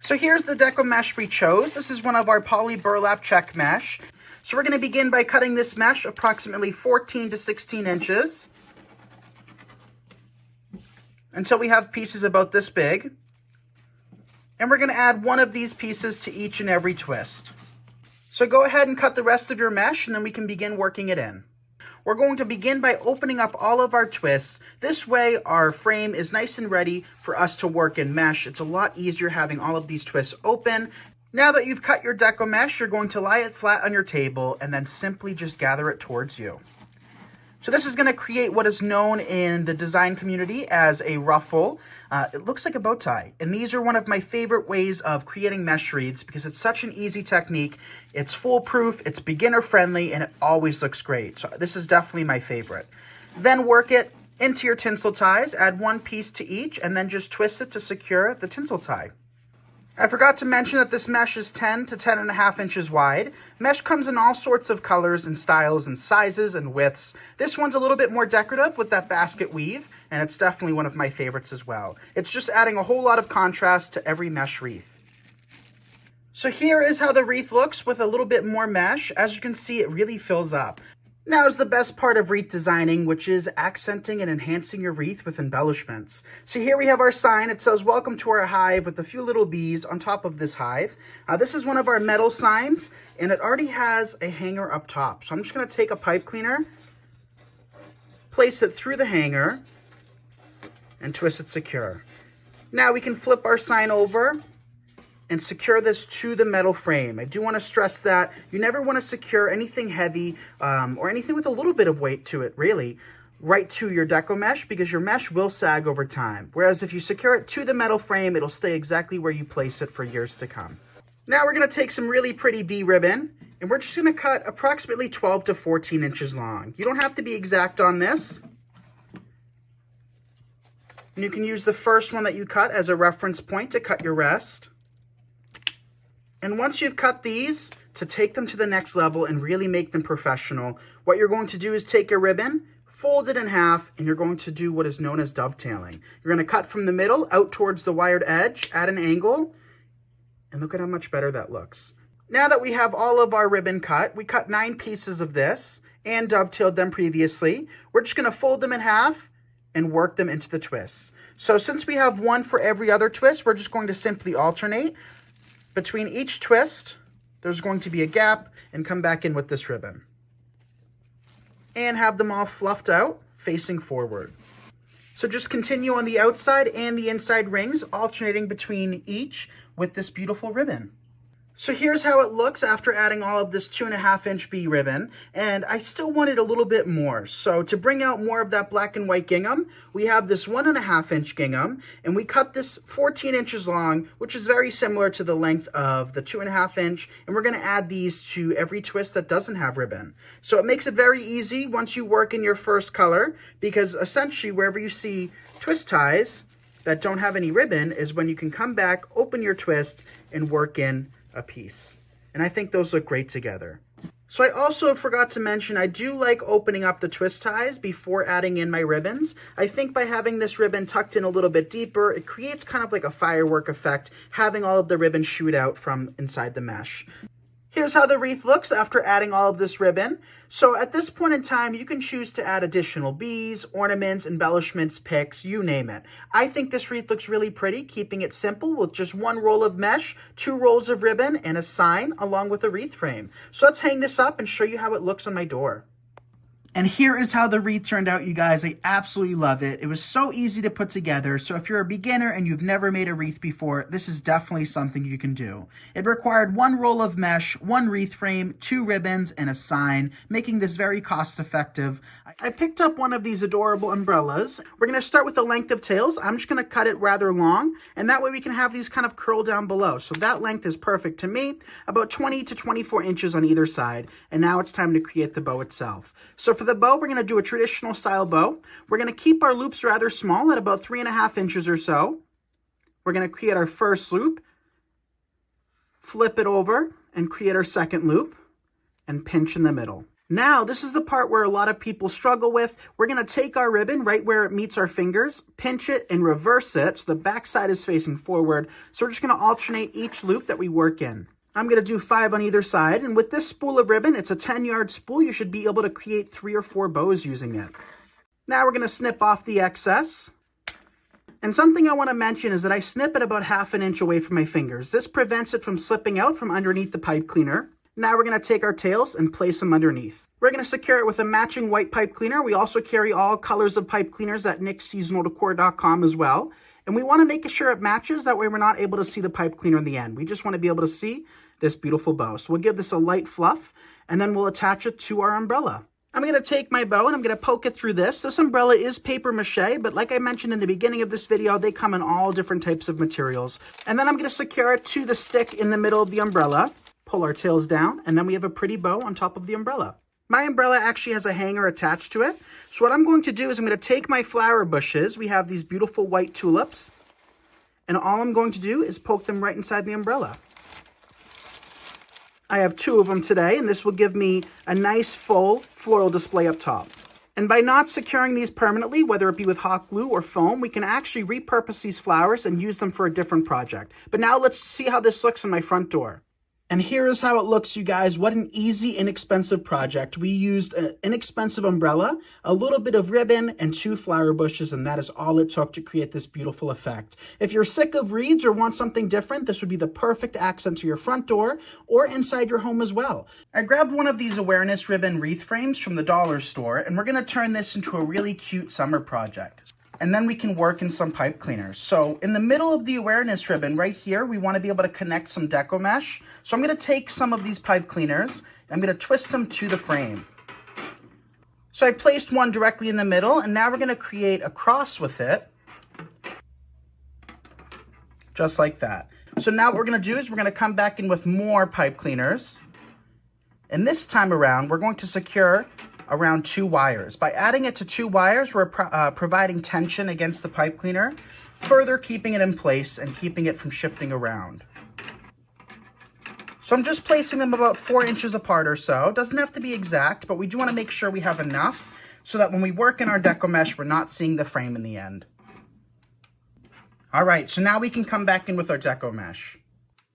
So here's the deco mesh we chose. This is one of our poly burlap check mesh. So we're going to begin by cutting this mesh approximately 14 to 16 inches until we have pieces about this big. And we're going to add one of these pieces to each and every twist. So go ahead and cut the rest of your mesh and then we can begin working it in. We're going to begin by opening up all of our twists. This way our frame is nice and ready for us to work in mesh. It's a lot easier having all of these twists open. Now that you've cut your deco mesh, you're going to lie it flat on your table and then simply just gather it towards you. So this is going to create what is known in the design community as a ruffle. It looks like a bow tie. And these are one of my favorite ways of creating mesh wreaths because it's such an easy technique. It's foolproof, it's beginner friendly, and it always looks great. So this is definitely my favorite. Then work it into your tinsel ties, add one piece to each, and then just twist it to secure the tinsel tie. I forgot to mention that this mesh is 10 to 10.5 inches wide. Mesh comes in all sorts of colors and styles and sizes and widths. This one's a little bit more decorative with that basket weave, and it's definitely one of my favorites as well. It's just adding a whole lot of contrast to every mesh wreath. So here is how the wreath looks with a little bit more mesh. As you can see, it really fills up. Now is the best part of wreath designing, which is accenting and enhancing your wreath with embellishments. So here we have our sign. It says, "Welcome to our hive," with a few little bees on top of this hive. This is one of our metal signs, and it already has a hanger up top. So I'm just going to take a pipe cleaner, place it through the hanger, and twist it secure. Now we can flip our sign over and secure this to the metal frame. I do want to stress that you never want to secure anything heavy or anything with a little bit of weight to it, really, right to your deco mesh because your mesh will sag over time. Whereas if you secure it to the metal frame, it'll stay exactly where you place it for years to come. Now we're going to take some really pretty bee ribbon and we're just going to cut approximately 12 to 14 inches long. You don't have to be exact on this. And you can use the first one that you cut as a reference point to cut your rest. And once you've cut these, to take them to the next level and really make them professional, what you're going to do is take your ribbon, fold it in half, and you're going to do what is known as dovetailing. You're going to cut from the middle out towards the wired edge at an angle, and look at how much better that looks. Now that we have all of our ribbon cut, we cut 9 pieces of this and dovetailed them previously. We're just going to fold them in half and work them into the twists. So since we have one for every other twist, we're just going to simply alternate. Between each twist, there's going to be a gap and come back in with this ribbon. And have them all fluffed out, facing forward. So just continue on the outside and the inside rings, alternating between each with this beautiful ribbon. So here's how it looks after adding all of this 2.5 inch bee ribbon, and I still wanted a little bit more. So to bring out more of that black and white gingham, we have this 1.5 inch gingham, and we cut this 14 inches long, which is very similar to the length of the 2.5 inch, and we're gonna add these to every twist that doesn't have ribbon. So it makes it very easy once you work in your first color, because essentially wherever you see twist ties that don't have any ribbon is when you can come back, open your twist, and work in a piece. And I think those look great together. So I also forgot to mention, I do like opening up the twist ties before adding in my ribbons. I think by having this ribbon tucked in a little bit deeper, it creates kind of like a firework effect, having all of the ribbon shoot out from inside the mesh. Here's how the wreath looks after adding all of this ribbon. So at this point in time, you can choose to add additional bees, ornaments, embellishments, picks, you name it. I think this wreath looks really pretty, keeping it simple with just one roll of mesh, 2 rolls of ribbon, and a sign along with a wreath frame. So let's hang this up and show you how it looks on my door. And here is how the wreath turned out, you guys. I absolutely love it. It was so easy to put together. So if you're a beginner and you've never made a wreath before, this is definitely something you can do. It required 1 roll of mesh, 1 wreath frame, 2 ribbons, and a sign, making this very cost effective. I picked up one of these adorable umbrellas. We're going to start with the length of tails. I'm just going to cut it rather long, and that way we can have these kind of curl down below. So that length is perfect to me, about 20 to 24 inches on either side. And now it's time to create the bow itself. So for the bow, we're going to do a traditional style bow. We're going to keep our loops rather small at about 3.5 inches or so. We're going to create our first loop, flip it over, and create our second loop, and pinch in the middle. Now, this is the part where a lot of people struggle with. We're going to take our ribbon right where it meets our fingers, pinch it, and reverse it so the back side is facing forward. So we're just going to alternate each loop that we work in. I'm going to do 5 on either side, and with this spool of ribbon, it's a 10-yard spool. You should be able to create 3 or 4 bows using it. Now we're going to snip off the excess. And something I want to mention is that I snip it about 1/2 inch away from my fingers. This prevents it from slipping out from underneath the pipe cleaner. Now we're going to take our tails and place them underneath. We're going to secure it with a matching white pipe cleaner. We also carry all colors of pipe cleaners at nickseasonaldecor.com as well. And we want to make sure it matches. That way we're not able to see the pipe cleaner in the end. We just want to be able to see this beautiful bow. So we'll give this a light fluff, and then we'll attach it to our umbrella. I'm going to take my bow and I'm going to poke it through this. This umbrella is paper mache, but like I mentioned in the beginning of this video, they come in all different types of materials. And then I'm going to secure it to the stick in the middle of the umbrella. Pull our tails down, and then we have a pretty bow on top of the umbrella. My umbrella actually has a hanger attached to it. So what I'm going to do is I'm going to take my flower bushes. We have these beautiful white tulips, and all I'm going to do is poke them right inside the umbrella. I have 2 of them today, and this will give me a nice full floral display up top. And by not securing these permanently, whether it be with hot glue or foam, we can actually repurpose these flowers and use them for a different project. But now let's see how this looks on my front door. And here is how it looks, you guys. What an easy, inexpensive project. We used an inexpensive umbrella, a little bit of ribbon, and 2 flower bushes, and that is all it took to create this beautiful effect. If you're sick of reeds or want something different, this would be the perfect accent to your front door or inside your home as well. I grabbed one of these awareness ribbon wreath frames from the dollar store, and we're going to turn this into a really cute summer project. And then we can work in some pipe cleaners. So in the middle of the awareness ribbon right here, we want to be able to connect some deco mesh. So I'm going to take some of these pipe cleaners, and I'm going to twist them to the frame. So I placed one directly in the middle, and now we're going to create a cross with it. Just like that. So now what we're going to do is we're going to come back in with more pipe cleaners. And this time around, we're going to secure around 2 wires. By adding it to 2 wires, we're providing tension against the pipe cleaner, further keeping it in place and keeping it from shifting around. So I'm just placing them about 4 inches apart or so. Doesn't have to be exact, but we do want to make sure we have enough so that when we work in our deco mesh, we're not seeing the frame in the end. All right, so now we can come back in with our deco mesh.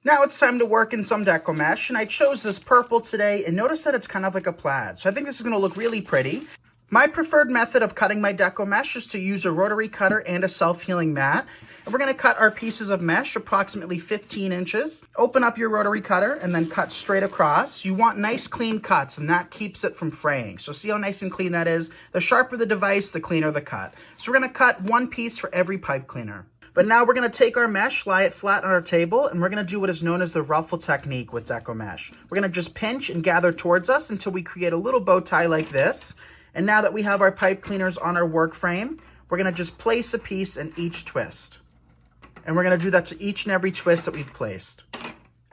Now it's time to work in some deco mesh, and I chose this purple today, and notice that it's kind of like a plaid. So I think this is going to look really pretty. My preferred method of cutting my deco mesh is to use a rotary cutter and a self-healing mat. And we're going to cut our pieces of mesh approximately 15 inches. Open up your rotary cutter and then cut straight across. You want nice clean cuts, and that keeps it from fraying. So see how nice and clean that is? The sharper the device, the cleaner the cut. So we're going to cut 1 piece for every pipe cleaner. But now we're going to take our mesh, lie it flat on our table, and we're going to do what is known as the ruffle technique with deco mesh. We're going to just pinch and gather towards us until we create a little bow tie like this. And now that we have our pipe cleaners on our work frame, we're going to just place a piece in each twist. And we're going to do that to each and every twist that we've placed.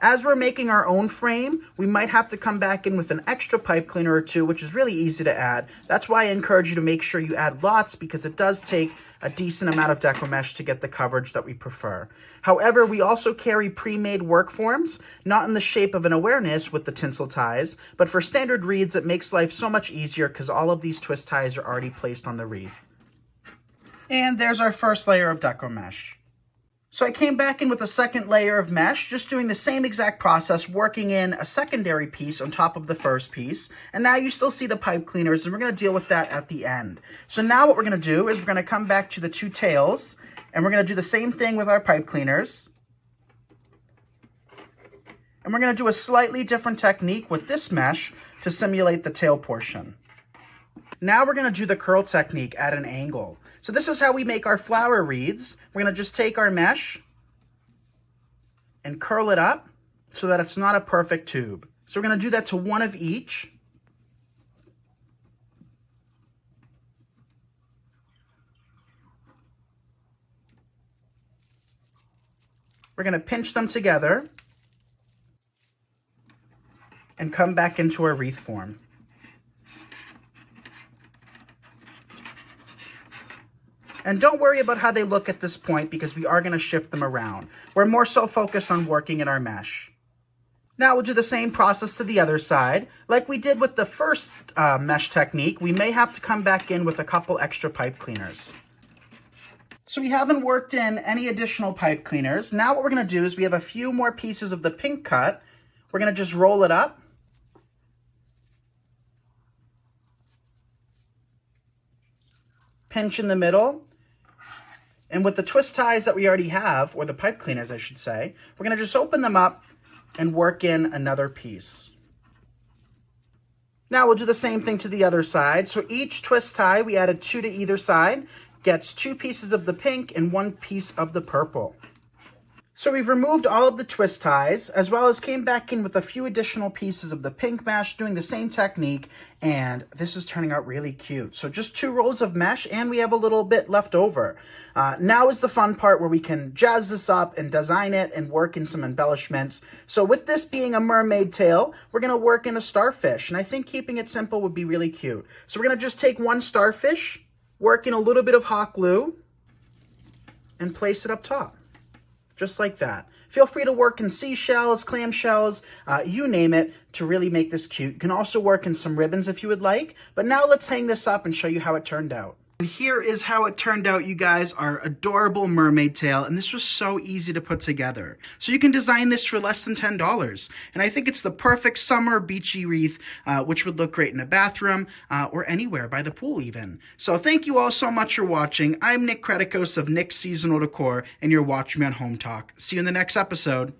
As we're making our own frame, we might have to come back in with an extra pipe cleaner or 2, which is really easy to add. That's why I encourage you to make sure you add lots, because it does take a decent amount of deco mesh to get the coverage that we prefer. However, we also carry pre-made work forms, not in the shape of an awareness with the tinsel ties, but for standard wreaths, it makes life so much easier because all of these twist ties are already placed on the wreath. And there's our first layer of deco mesh. So I came back in with a second layer of mesh, just doing the same exact process, working in a secondary piece on top of the first piece. And now you still see the pipe cleaners, and we're going to deal with that at the end. So now what we're going to do is we're going to come back to the 2 tails, and we're going to do the same thing with our pipe cleaners. And we're going to do a slightly different technique with this mesh to simulate the tail portion. Now we're going to do the curl technique at an angle. So this is how we make our flower wreaths. We're going to just take our mesh and curl it up so that it's not a perfect tube. So we're going to do that to 1 of each. We're going to pinch them together and come back into our wreath form. And don't worry about how they look at this point because we are going to shift them around. We're more so focused on working in our mesh. Now we'll do the same process to the other side. Like we did with the first mesh technique, we may have to come back in with a couple extra pipe cleaners. So we haven't worked in any additional pipe cleaners. Now what we're gonna do is we have a few more pieces of the pink cut. We're gonna just roll it up. Pinch in the middle. And with the twist ties that we already have, or the pipe cleaners I should say, we're gonna just open them up and work in another piece. Now we'll do the same thing to the other side. So each twist tie, we added 2 to either side, gets 2 pieces of the pink and 1 piece of the purple. So we've removed all of the twist ties, as well as came back in with a few additional pieces of the pink mesh, doing the same technique, and this is turning out really cute. So just 2 rolls of mesh, and we have a little bit left over. Now is the fun part where we can jazz this up and design it and work in some embellishments. So with this being a mermaid tail, we're gonna work in a starfish, and I think keeping it simple would be really cute. So we're gonna just take 1 starfish, work in a little bit of hot glue, and place it up top. Just like that. Feel free to work in seashells, clam shells, you name it, to really make this cute. You can also work in some ribbons if you would like, but now let's hang this up and show you how it turned out. And here is how it turned out, you guys. Our adorable mermaid tail, and this was so easy to put together. So you can design this for less than $10, and I think it's the perfect summer beachy wreath, which would look great in a bathroom or anywhere, by the pool even. So thank you all so much for watching. I'm Nick Kretikos of Nick's Seasonal Decor, and you're watching me on Hometalk. See you in the next episode.